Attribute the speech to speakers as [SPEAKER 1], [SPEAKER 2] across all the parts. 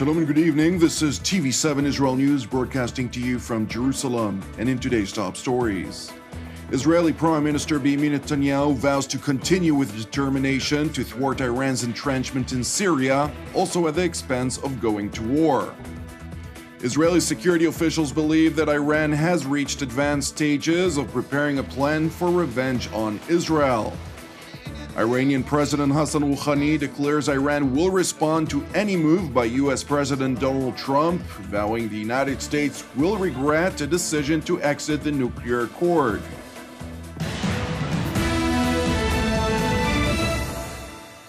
[SPEAKER 1] Shalom and good evening. This is TV7 Israel News broadcasting to you from Jerusalem. And in today's top stories, Israeli Prime Minister Benjamin Netanyahu vows to continue with determination to thwart Iran's entrenchment in Syria, also at the expense of going to war. Israeli security officials believe that Iran has reached advanced stages of preparing a plan for revenge on Israel. Iranian President Hassan Rouhani declares Iran will respond to any move by U.S. President Donald Trump, vowing the United States will regret a decision to exit the nuclear accord.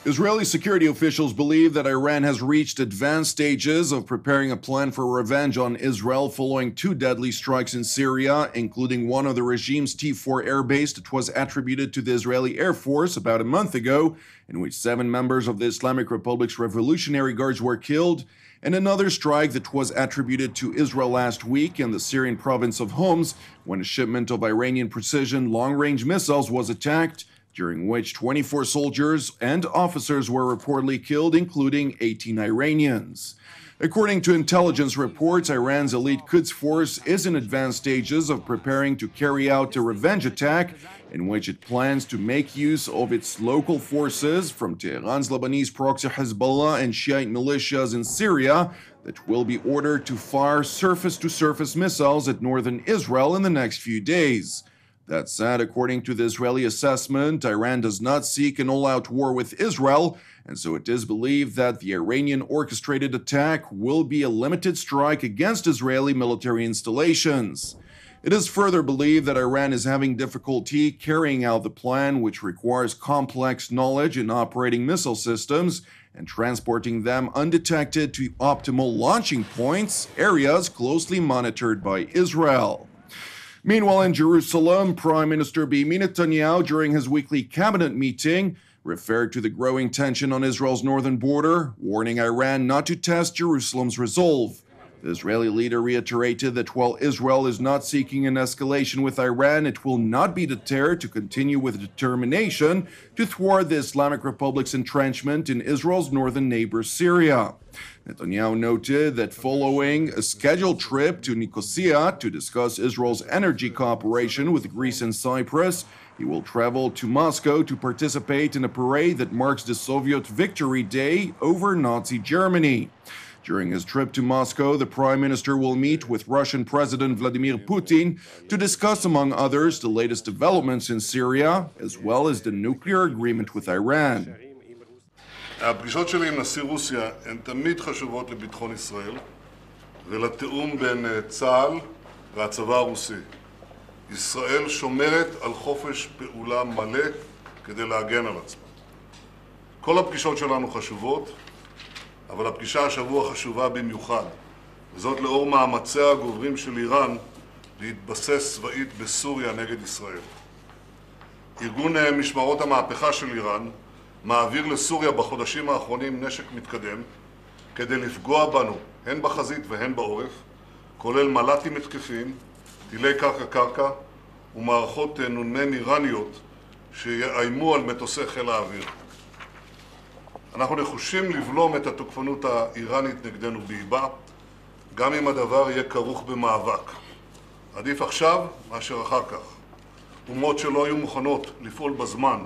[SPEAKER 1] Israeli security officials believe that Iran has reached advanced stages of preparing a plan for revenge on Israel following two deadly strikes in Syria, including one on the regime's T4 airbase that was attributed to the Israeli Air Force about a month ago, in which 7 members of the Islamic Republic's Revolutionary Guards were killed, and another strike that was attributed to Israel last week in the Syrian province of Homs, when a shipment of Iranian precision long-range missiles was attacked, during which 24 soldiers and officers were reportedly killed, including 18 Iranians. According to intelligence reports, Iran's elite Quds force is in advanced stages of preparing to carry out a revenge attack in which it plans to make use of its local forces from Tehran's Lebanese proxy Hezbollah and Shiite militias in Syria that will be ordered to fire surface-to-surface missiles at northern Israel in the next few days. That said, according to the Israeli assessment, Iran does not seek an all-out war with Israel, and so it is believed that the Iranian orchestrated attack will be a limited strike against Israeli military installations. It is further believed that Iran is having difficulty carrying out the plan, which requires complex knowledge in operating missile systems and transporting them undetected to optimal launching points, areas closely monitored by Israel. Meanwhile, in Jerusalem, Prime Minister Benjamin Netanyahu, during his weekly cabinet meeting, referred to the growing tension on Israel's northern border, warning Iran not to test Jerusalem's resolve. The Israeli leader reiterated that while Israel is not seeking an escalation with Iran, it will not be deterred to continue with determination to thwart the Islamic Republic's entrenchment in Israel's northern neighbor Syria. Netanyahu noted that following a scheduled trip to Nicosia to discuss Israel's energy cooperation with Greece and Cyprus, he will travel to Moscow to participate in a parade that marks the Soviet Victory Day over Nazi Germany. During his trip to Moscow, the Prime Minister will meet with Russian President Vladimir Putin to discuss, among others, the latest developments in Syria, as well as the nuclear agreement with Iran.
[SPEAKER 2] הפגישות שלי עם נשיא רוסיה הן תמיד חשובות לביטחון ישראל ולתאום בין צה"ל והצבא הרוסי. ישראל שומרת על חופש פעולה מלא כדי להגן על עצמה. כל הפגישות שלנו חשובות, אבל הפגישה השבוע חשובה במיוחד, וזאת לאור מאמציה הגוברים של איראן להתבסס צבאית בסוריה נגד ישראל. ארגון משמרות המהפכה של איראן מעביר לסוריה בחודשים האחרונים נשק מתקדם כדי לפגוע בנו, הן בחזית והן בעורף, כולל מל"טים התקפיים, טילי קרקע ומערכות נ"מ איראניות שיאיימו על מטוסי חיל האוויר. אנחנו נחושים לבלום את התוקפנות האיראנית נגדנו באיבה, גם אם הדבר יהיה כרוך במאבק. עדיף עכשיו מאשר אחר כך. אומות שלא היו מוכנות לפעול בזמן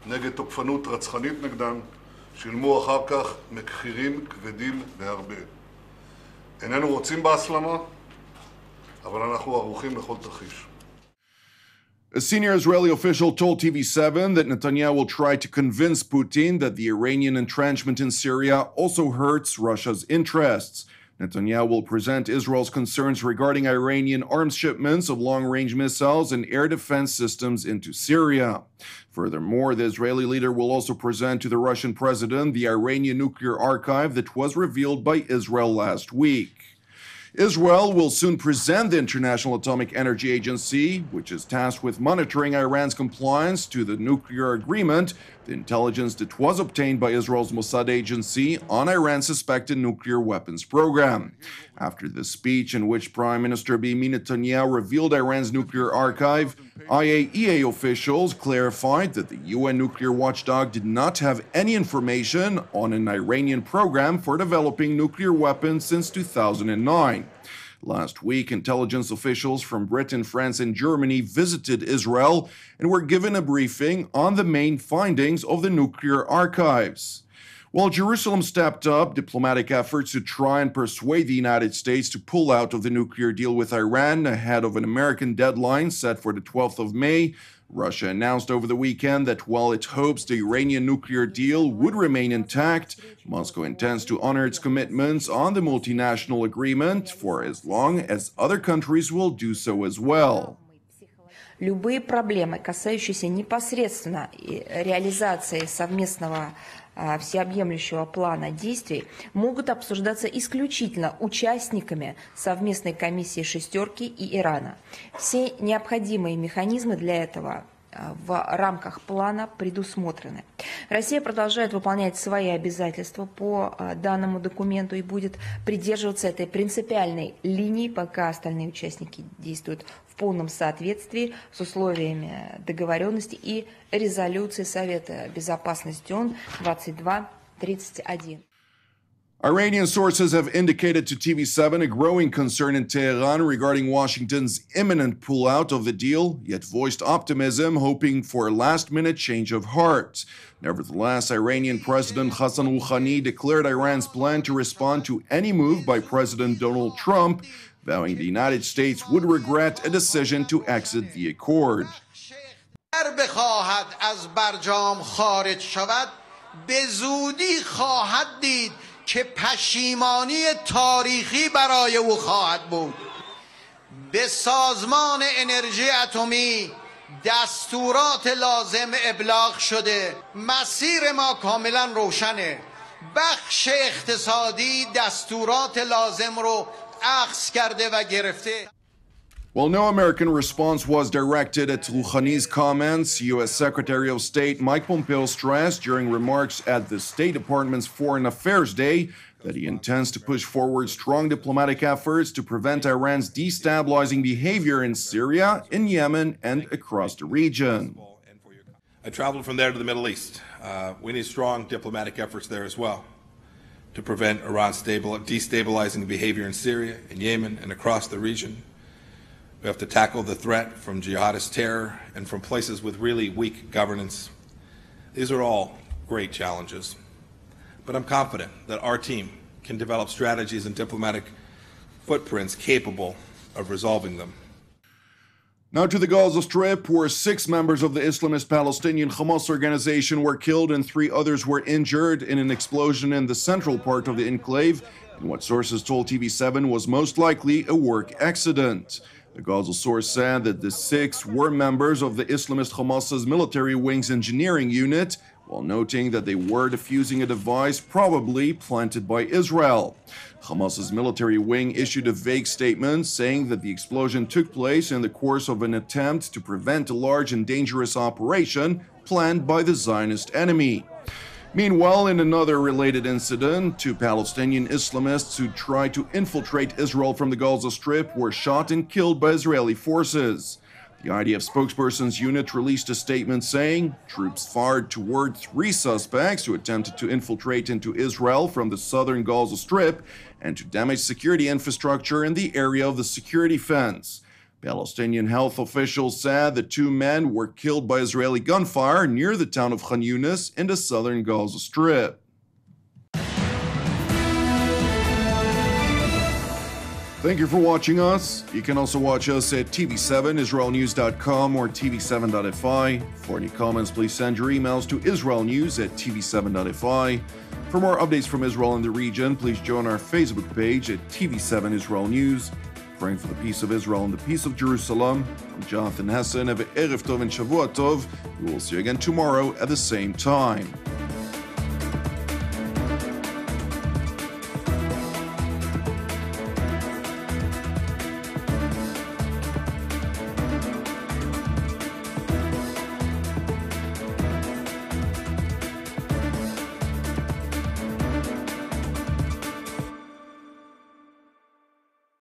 [SPEAKER 2] נגד תוקפנות רצחנית נגדן, שילמו אחר כך מחירים כבדים בהרבה. איננו רוצים בהסלמה, אבל אנחנו ערוכים לכל תרחיש.
[SPEAKER 1] A senior Israeli official told TV7 that Netanyahu will try to convince Putin that the Iranian entrenchment in Syria also hurts Russia's interests. Netanyahu will present Israel's concerns regarding Iranian arms shipments of long-range missiles and air defense systems into Syria. Furthermore, the Israeli leader will also present to the Russian president the Iranian nuclear archive that was revealed by Israel last week. Israel will soon present the International Atomic Energy Agency, which is tasked with monitoring Iran's compliance to the nuclear agreement, the intelligence that was obtained by Israel's Mossad agency on Iran's suspected nuclear weapons program. After the speech in which Prime Minister Benjamin Netanyahu revealed Iran's nuclear archive, IAEA officials clarified that the UN nuclear watchdog did not have any information on an Iranian program for developing nuclear weapons since 2009. Last week, intelligence officials from Britain, France, and Germany visited Israel and were given a briefing on the main findings of the nuclear archives. While Jerusalem stepped up diplomatic efforts to try and persuade the United States to pull out of the nuclear deal with Iran ahead of an American deadline set for the 12th of May, Russia announced over the weekend that while it hopes the Iranian nuclear deal would remain intact, Moscow intends to honor its commitments on the multinational agreement for as long as other countries will do so as well.
[SPEAKER 3] Любые проблемы, касающиеся непосредственно реализации совместного всеобъемлющего плана действий, могут обсуждаться исключительно участниками совместной комиссии «шестерки» и Ирана. Все необходимые механизмы для этого в рамках плана предусмотрены. Россия продолжает выполнять свои обязательства по данному документу и будет придерживаться этой принципиальной линии, пока остальные участники действуют в полном соответствии с условиями договоренности и резолюции Совета Безопасности ООН 2231.
[SPEAKER 1] Iranian sources have indicated to TV7 a growing concern in Tehran regarding Washington's imminent pullout of the deal, yet voiced optimism, hoping for a last-minute change of heart. Nevertheless, Iranian President Hassan Rouhani declared Iran's plan to respond to any move by President Donald Trump, vowing the United States would regret a decision to exit the accord.
[SPEAKER 4] که پشیمانی تاریخی برای او خواهد بود. به سازمان انرژی اتمی دستورات لازم ابلاغ شده. مسیر ما کاملا روشنه. بخش اقتصادی دستورات لازم رو اخذ کرده و گرفته.
[SPEAKER 1] While no American response was directed at Rouhani's comments, U.S. Secretary of State Mike Pompeo stressed during remarks at the State Department's Foreign Affairs Day that he intends to push forward strong diplomatic efforts to prevent Iran's destabilizing behavior in Syria, in Yemen, and across the region.
[SPEAKER 5] I traveled from there to the Middle East. We need strong diplomatic efforts there as well to prevent Iran's destabilizing behavior in Syria, in Yemen, and across the region. We have to tackle the threat from jihadist terror and from places with really weak governance. These are all great challenges. But I'm confident that our team can develop strategies and diplomatic footprints capable of resolving them.
[SPEAKER 1] Now to the Gaza Strip, where 6 members of the Islamist Palestinian Hamas organization were killed and 3 others were injured in an explosion in the central part of the enclave, in what sources told TV7 was most likely a work accident. The Gaza source said that the 6 were members of the Islamist Hamas's military wing's engineering unit, while noting that they were defusing a device probably planted by Israel. Hamas's military wing issued a vague statement saying that the explosion took place in the course of an attempt to prevent a large and dangerous operation planned by the Zionist enemy. Meanwhile, in another related incident, 2 Palestinian Islamists who tried to infiltrate Israel from the Gaza Strip were shot and killed by Israeli forces. The IDF spokesperson's unit released a statement saying troops fired toward 3 suspects who attempted to infiltrate into Israel from the southern Gaza Strip and to damage security infrastructure in the area of the security fence. Palestinian health officials said the 2 men were killed by Israeli gunfire near the town of Khan Yunis in the southern Gaza Strip. Thank you for watching us. You can also watch us at TV7Israelnews.com or TV7.fi. For any comments, please send your emails to israelnews@tv7.fi. For more updates from Israel and the region, please join our Facebook page at TV7 Israel News. Praying for the peace of Israel and the peace of Jerusalem. I'm Jonathan Hessen. Have an Erev Tov and Shavua Tov. We will see you again tomorrow at the same time.